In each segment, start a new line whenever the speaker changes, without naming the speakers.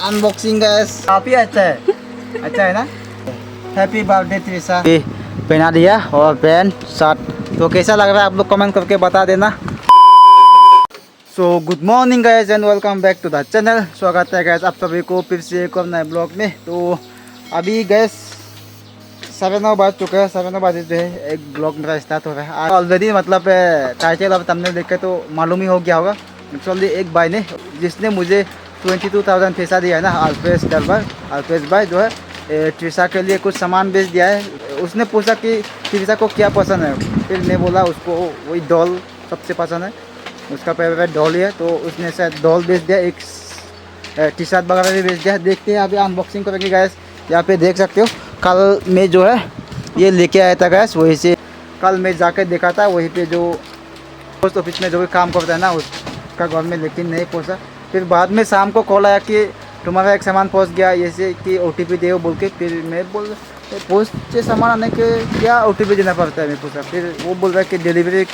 Unboxing gas काफ़ी अच्छा है ना। Happy birthday Trisha. पहना दिया और पैंट शर्ट। तो कैसा लग रहा है आप लोग कमेंट करके बता देना। So good morning guys and welcome back to the channel. स्वागत है गैस आप सभी को फिर से एक और नए ब्लॉग में। तो अभी गैस 9:30 बज चुके हैं। 9:30 बजे जो है एक ब्लॉग मेरा स्टार्ट हो रहा है ऑलरेडी। मतलब टाइटल अब तुमने देख के तो मालूम ही हो गया होगा। एक्चुअली एक भाई ने जिसने मुझे 22,000 पैसा दिया है ना, अल्पेश भाई जो है त्रिशा के लिए कुछ सामान बेच दिया है। उसने पूछा कि त्रिशा को क्या पसंद है, फिर मैं बोला उसको वही डॉल सबसे पसंद है, उसका फेवरेट डॉल ही है। तो उसने शायद डॉल बेच दिया, एक टी शर्ट वगैरह भी बेच दिया। देखते हैं अभी अनबॉक्सिंग करेंगे गैस। यहाँ पे देख सकते हो कल मैं जो है ये लेके आया था गैस, वहीं से कल मैं जाकर देखा था वहीं पे जो पोस्ट ऑफिस में जो भी काम करता है ना उसका घर में, लेकिन नहीं पहुँचा। फिर बाद में शाम को कॉल आया कि तुम्हारा एक सामान पहुँच गया, जैसे कि OTP दे बोल के। फिर मैं बोल पोस्ट से सामान आने के क्या OTP देना पड़ता है, मैं पूछा। फिर वो बोल रहा है कि डिलीवरी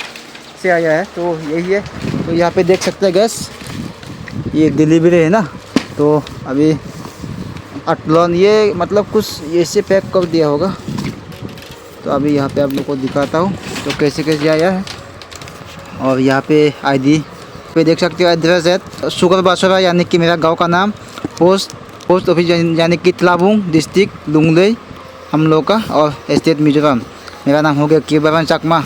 से आया है, तो यही है। तो यहाँ पे देख सकते हैं गैस ये डिलीवरी है ना। तो अभी अटलॉन ये मतलब कुछ ऐसे पैक कर दिया होगा। तो अभी यहाँ पे आप लोग को दिखाता हूँ तो कैसे कैसे आया है। और यहाँ पे ID पे देख सकते हो एड्रेस है सुगर बासरा, यानी कि मेरा गांव का नाम। पोस्ट ऑफिस यानी कि तलाबुंग डिस्ट्रिक्ट लुंगलई हम लोग का, और स्टेट मिजोरम। मेरा नाम हो गया किबरन चकमा।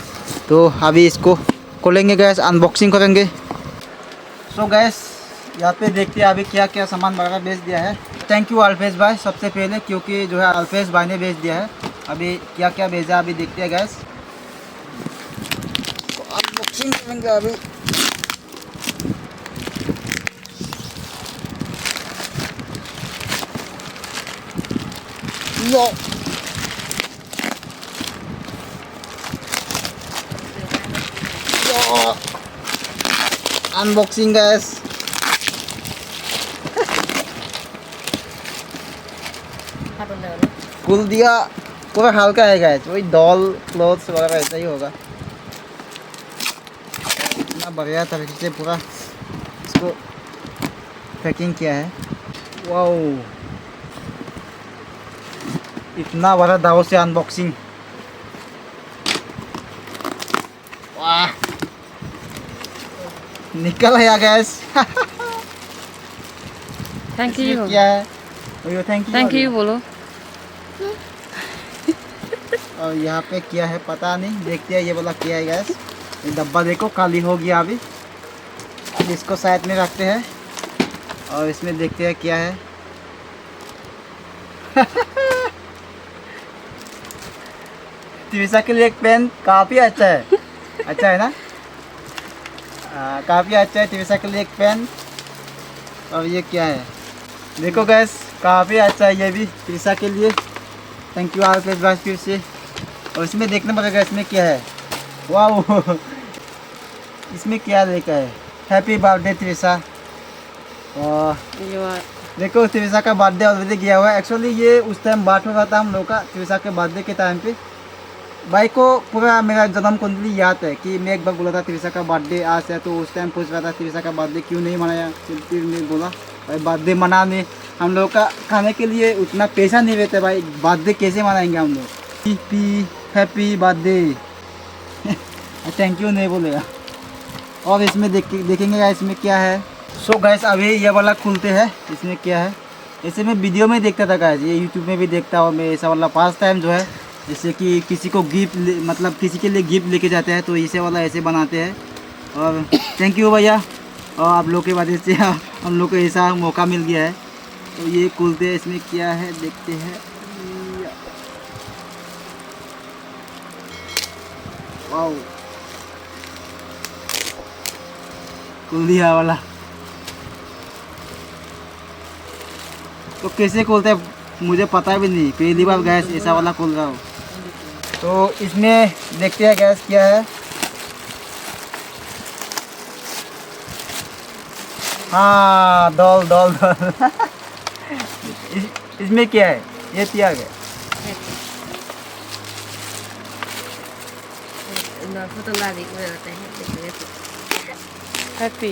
तो अभी इसको खोलेंगे गैस, अनबॉक्सिंग करेंगे। सो गैस यहाँ पे देखते हैं अभी क्या क्या सामान वगैरह बेच दिया है। थैंक यू अल्पेश भाई सबसे पहले, क्योंकि जो है अल्पेश भाई ने बेच दिया है। अभी क्या क्या भेजा अभी देखते हैं गैस, तो अनबॉक्सिंग करेंगे अभी। लो अनबॉक्सिंग गैस। खुल दिया, पूरा हल्का है गैस, वही डॉल क्लोथ्स वगैरह ऐसा ही होगा। इतना बढ़िया तरीके से पूरा इसको पैकिंग किया है। वाओ, इतना बड़ा दाव से अनबॉक्सिंग, वाह निकल आया गैस।
Thank you.
क्या है थैंक यू
बोलो।
और यहाँ पे क्या है पता नहीं, देखते हैं ये वाला क्या है गैस। ये डब्बा देखो खाली हो गया अभी। अब इसको साइड में रखते हैं और इसमें देखते हैं क्या है। त्रिशा के लिए एक पेन काफ़ी अच्छा है ना। काफ़ी अच्छा है त्रिशा के लिए एक पेन। और ये क्या है देखो गैस, काफ़ी अच्छा है ये भी त्रिशा के लिए। थैंक यू अल्पेश भाई फिर से। और इसमें देखना पड़ेगा इसमें क्या है। वाह इसमें क्या लिखा है, हैप्पी बर्थडे त्रिशा। और देखो त्रिशा का बर्थडे ऑलरेडी गया हुआ है। एक्चुअली ये उस टाइम बात हो रहा था हम लोग का त्रिशा के बर्थडे के टाइम पे। भाई को पूरा मेरा जन्म कुंडली याद है कि मैं एक बार बोला था त्रिशा का बर्थडे आज है, तो उस टाइम पूछ रहा था त्रिशा का बर्थडे क्यों नहीं मनाया। फिर मैं बोला भाई बर्थडे मनाने हम लोग का खाने के लिए उतना पैसा नहीं रहता भाई, बर्थडे कैसे मनाएंगे हम लोग। Happy birthday. थैंक यू नहीं बोलेगा। और इसमें देखेंगे गाइस इसमें क्या है। सो गाइस अभी ये वाला खुलते हैं, इसमें क्या है। ऐसे मैं वीडियो में देखता था गाइस, ये यूट्यूब में भी देखता हूँ मैं ऐसा वाला फर्स्ट टाइम जो है। जैसे कि किसी को गिफ्ट मतलब किसी के लिए गिफ्ट लेके जाते हैं तो इसे वाला ऐसे बनाते हैं। और थैंक यू भैया, और आप लोग की वजह से हम लोग को ऐसा मौका मिल गया है। तो ये खुलते हैं, इसमें क्या है देखते हैं। वाओ खुल दिया वाला। तो कैसे खोलते हैं मुझे पता भी नहीं, पहली बार गैस ऐसा वाला खोल रहा हूँ। तो इसमें देखते हैं गैस क्या है। हाँ डॉल इसमें क्या है ये दिया गया।
हैप्पी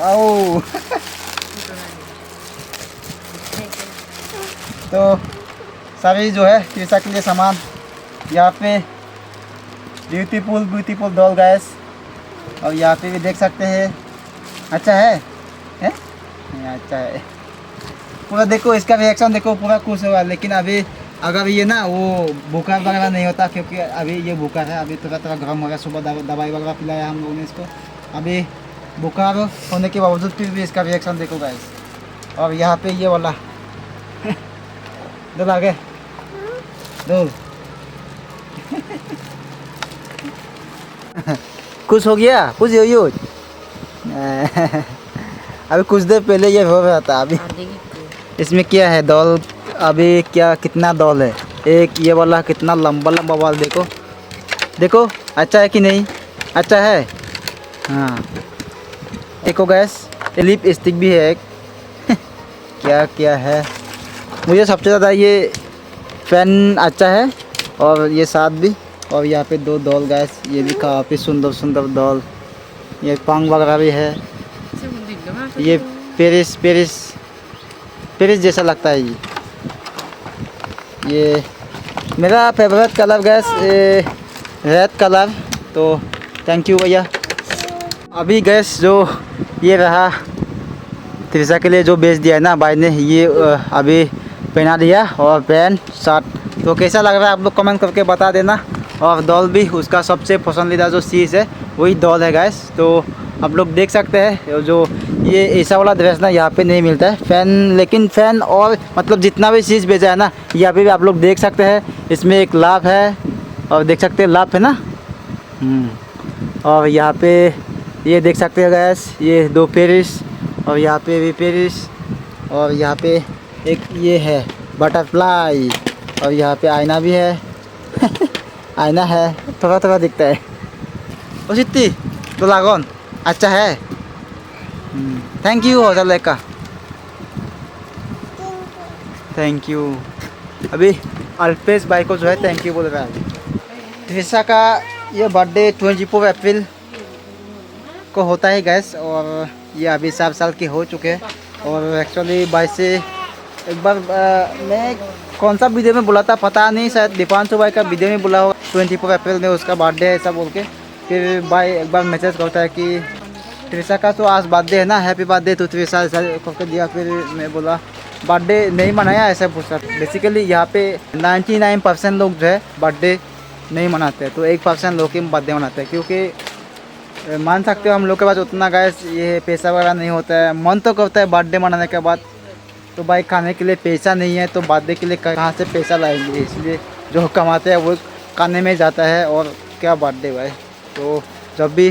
वाओ तो सभी जो है त्रिशा के लिए सामान यहाँ पे ब्यूटीफुल ब्यूटीफुल डॉल गैस। और यहाँ पे भी देख सकते हैं। अच्छा है? अच्छा है। पूरा देखो इसका रिएक्शन देखो, पूरा खुश होगा। लेकिन अभी अगर ये ना वो बुखार वगैरह नहीं होता, क्योंकि अभी ये बुखार है, अभी थोड़ा थोड़ा गर्म हो गया। सुबह दवाई वगैरह पिलाया हम लोगों ने इसको। अभी बुखार होने के बावजूद फिर भी इसका रिएक्शन देखो गाइस। और यहाँ पे ये वाला दो आगे दो खुश हो गया, खुश हो यो। अभी कुछ देर पहले ये हो रहा था। अभी इसमें क्या है दौल, अभी क्या कितना दौल है। एक ये वाला कितना लंबा लंबा बाल देखो, देखो अच्छा है कि नहीं, अच्छा है। हाँ देखो गैस, लिप स्टिक भी है एक। क्या क्या है, मुझे सबसे ज़्यादा ये पेन अच्छा है और ये साथ भी। और यहाँ पे दो डॉल गैस, ये भी काफ़ी सुंदर सुंदर डॉल। ये पंख वगैरह भी है। ये पेरिस पेरिस पेरिस जैसा लगता है ये मेरा favourite colour gas red colour. तो थैंक यू भैया। अभी गैस जो ये रहा त्रिशा के लिए जो बेच दिया है ना भाई ने, ये अभी पहना दिया और पैंट शर्ट। तो कैसा लग रहा है आप लोग कमेंट करके बता देना। और डॉल भी उसका सबसे पसंदीदा जो चीज़ है वही डॉल है गैस। तो आप लोग देख सकते हैं जो ये ऐसा वाला ड्रेस ना यहाँ पे नहीं मिलता है फ़ैन। लेकिन फ़ैन और मतलब जितना भी चीज़ बेचा है ना यहाँ पे भी आप लोग देख सकते हैं। इसमें एक लाभ है और देख सकते हैं लाभ है ना। और यहाँ पे ये देख सकते हैं गैस, ये दो पेरिस और यहाँ पे भी पेरिस। और यहाँ पे एक ये है बटरफ्लाई और यहाँ पे आईना भी है। आईना है, थोड़ा थोड़ा दिखता है। ओ सिद्धि तो लागन अच्छा है। थैंक यू हो चल का, थैंक यू। अभी अल्पेश भाई को जो है थैंक यू बोल रहा है। त्रिशा का ये बर्थडे 24 अप्रैल को होता है गैस। और ये अभी 7 साल के हो चुके हैं। और एक्चुअली भाई से एक बार मैं कौन सा वीडियो में बोला था पता नहीं, शायद दीपांशु भाई का वीडियो में बोला होगा 24 अप्रैल में उसका बर्थडे है ऐसा बोल के। फिर भाई एक बार मैसेज करता है कि त्रिशा का तो आज बर्थडे है ना, हैप्पी बर्थडे तो त्रिशा ऐसा करके दिया। फिर मैं बोला बर्थडे नहीं मनाया ऐसा पूछा। बेसिकली यहाँ पे 99% लोग जो है बर्थडे नहीं मनाते हैं, तो 1% लोग ही बर्थडे मनाते हैं। क्योंकि मान सकते हो हम लोग के पास उतना गैस ये पैसा वगैरह नहीं होता है। मन तो करता है बर्थडे मनाने के बाद, तो भाई खाने के लिए पैसा नहीं है तो बर्थडे के लिए कहाँ से पैसा लाएंगे। इसलिए जो कमाते हैं वो खाने में जाता है और क्या बर्थडे भाई। तो जब भी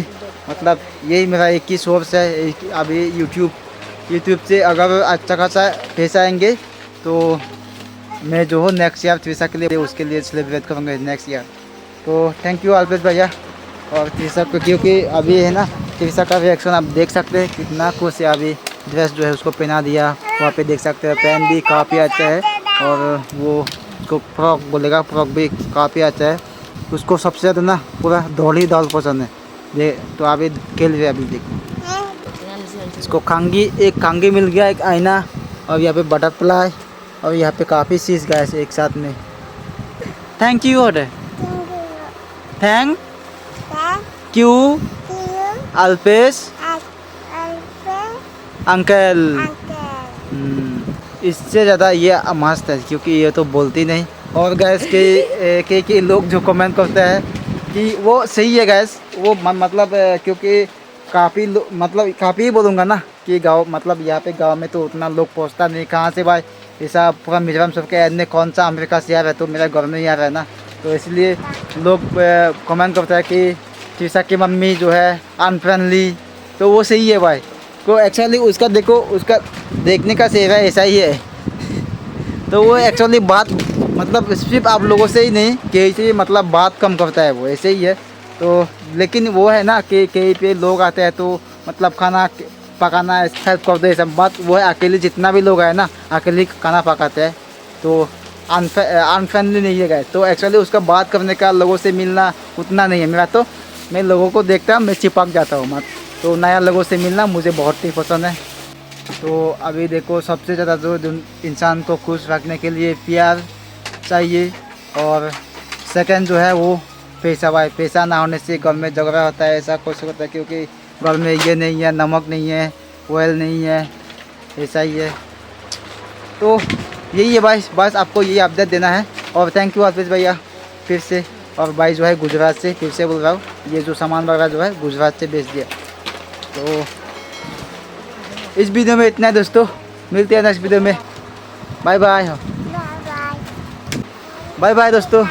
मतलब यही मेरा एक ही सोर्स है अभी यूट्यूब से अगर अच्छा खासा पैसा आएंगे तो मैं जो हो नेक्स्ट ईयर त्रिशा के लिए उसके लिए सेलिब्रेट करूँगा नेक्स्ट ईयर। तो थैंक यू अल्पेश भैया और त्रिशा को, क्योंकि अभी है ना त्रिशा का रिएक्शन आप देख सकते हैं कितना खुश है। अभी ड्रेस जो है उसको पहना दिया, वहाँ पे देख सकते हैं पैंट भी काफ़ी अच्छा है। और वो उसको फ्रॉक बोलेगा, फ्रॉक भी काफ़ी अच्छा है। उसको सबसे ज़्यादा ना पूरा धौली दाल पसंद है। दे तो अभी खेल रहे अभी देखो। इसको एक कंघी मिल गया, एक आईना और यहाँ पे बटरफ्लाई और यहाँ पे काफ़ी चीज़ गए एक साथ में। थैंक यू और थैंक यू अल्पेश अंकल। इससे ज़्यादा ये मस्त है क्योंकि ये तो बोलती नहीं। और गैस के लोग जो कमेंट करते हैं कि वो सही है गैस, वो मतलब क्योंकि काफ़ी ही बोलूँगा ना कि गांव मतलब यहाँ पे गांव में तो उतना लोग पहुँचता नहीं। कहाँ से भाई ऐसा पूरा मिजोरम सबके एंड कौन सा अमेरिका शहर है, तो मेरा घर में ही आ रहा है ना। तो इसलिए लोग कमेंट करते हैं कि त्रिशा की मम्मी जो है अनफ्रेंडली, तो वो सही है भाई। तो एक्चुअली उसका देखो, उसका देखने का चेहरा ऐसा ही है। तो वो एक्चुअली बात मतलब सिर्फ आप लोगों से ही नहीं कहीं से मतलब बात कम करता है, वो ऐसे ही है। तो लेकिन वो है ना कि कहीं पे लोग आते हैं तो मतलब खाना पकाना हेल्प करते हैं सब बात। वो है अकेले जितना भी लोग आए ना अकेले खाना पकाते हैं, तो अनफ्रेंडली नहीं है गए। तो एक्चुअली उसका बात करने का लोगों से मिलना उतना नहीं है मेरा। तो मैं लोगों को देखता हूँ मैं चिपक जाता हूँ मत। तो नया लोगों से मिलना मुझे बहुत ही पसंद है। तो अभी देखो सबसे ज़्यादा जो इंसान को खुश रखने के लिए प्यार चाहिए, और सेकंड जो है वो पैसा। भाई पैसा ना होने से घर में झगड़ा होता है, ऐसा कुछ होता है, क्योंकि घर में ये नहीं है, नमक नहीं है, ऑयल नहीं है, ऐसा ही है। तो यही है भाई, बस आपको यही अपडेट देना है। और थैंक यू अर्पित भैया फिर से। और भाई जो है गुजरात से, फिर से बोल रहा हूँ, ये जो सामान वगैरह जो है गुजरात से भेज दिया। तो इस वीडियो में इतना है दोस्तों, मिलते हैं नेक्स्ट वीडियो में। Bye bye. बाय बाय दोस्तों।